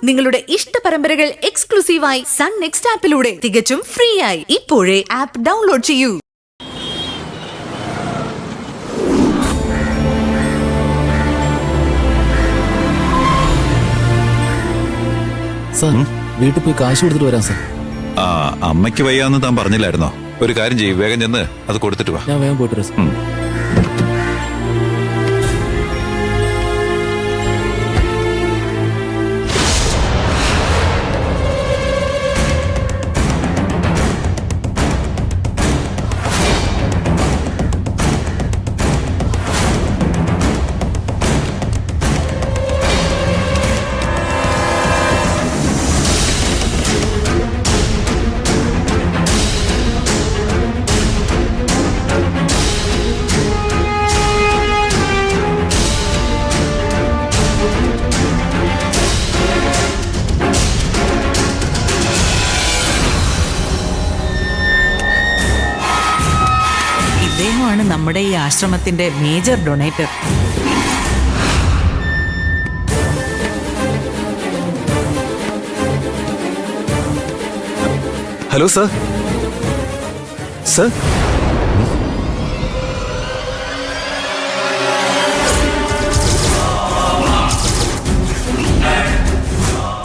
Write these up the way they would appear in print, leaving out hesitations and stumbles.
നിങ്ങളുടെ ഇഷ്ട പരമ്പരകൾ എക്സ്ക്ലൂസീവായി സൺ നെക്സ്റ്റ് ആപ്പിലൂടെ തികച്ചും ഫ്രീ ആയി ഇപ്പോഴേ ആപ്പ് ഡൗൺലോഡ് ചെയ്യൂ. സാർ, വീട്ടിൽ പോയി കാശ് കൊടുത്തിട്ട് വരാം സാർ. അമ്മയ്ക്ക് വയ്യാന്ന് താൻ പറഞ്ഞില്ലായിരുന്നോ? ഒരു കാര്യം ചെയ്യും, വേഗം ചെന്ന് അത് കൊടുത്തിട്ട് വാ. ഞാൻ വേഗം പോയിട്ട് വരാം സാർ. ഇദ്ദേഹമാണ് നമ്മുടെ ഈ ആശ്രമത്തിന്റെ major donator. Hello sir. Sir,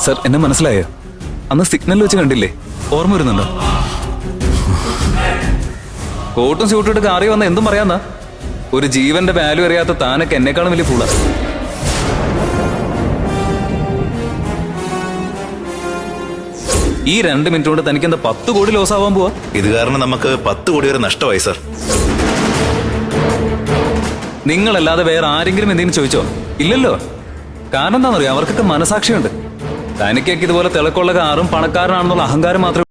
sir എന്നെ മനസ്സിലായോ? അന്ന് സിഗ്നൽ വെച്ച് കണ്ടില്ലേ? ഓർമ്മ വരുന്നുണ്ടോ? കോട്ടും സ്യൂട്ടും ഇട്ട് കാറി വന്ന എന്തും പറയാന്നാ? ഒരു ജീവന്റെ വാല്യൂ അറിയാത്ത താനൊക്കെ എന്നെക്കാളും വലിയ ഫൂളാ. ഈ 2 മിനിറ്റ് കൊണ്ട് തനിക്ക് എന്താ 10 കോടി ലോസ് ആവാൻ പോവാ? ഇത് കാരണം നമുക്ക് 10 കോടി വരെ നഷ്ടമായി സർ. നിങ്ങളല്ലാതെ വേറെ ആരെങ്കിലും എന്തെങ്കിലും ചോദിച്ചോ? ഇല്ലല്ലോ. കാരണം എന്താണെന്നറിയോ? അവർക്കൊക്കെ മനസാക്ഷിയുണ്ട്. തനിക്കൊക്കെ ഇതുപോലെ തിളക്കമുള്ള കാറും പണക്കാരനാണെന്നുള്ള അഹങ്കാരം മാത്രമേ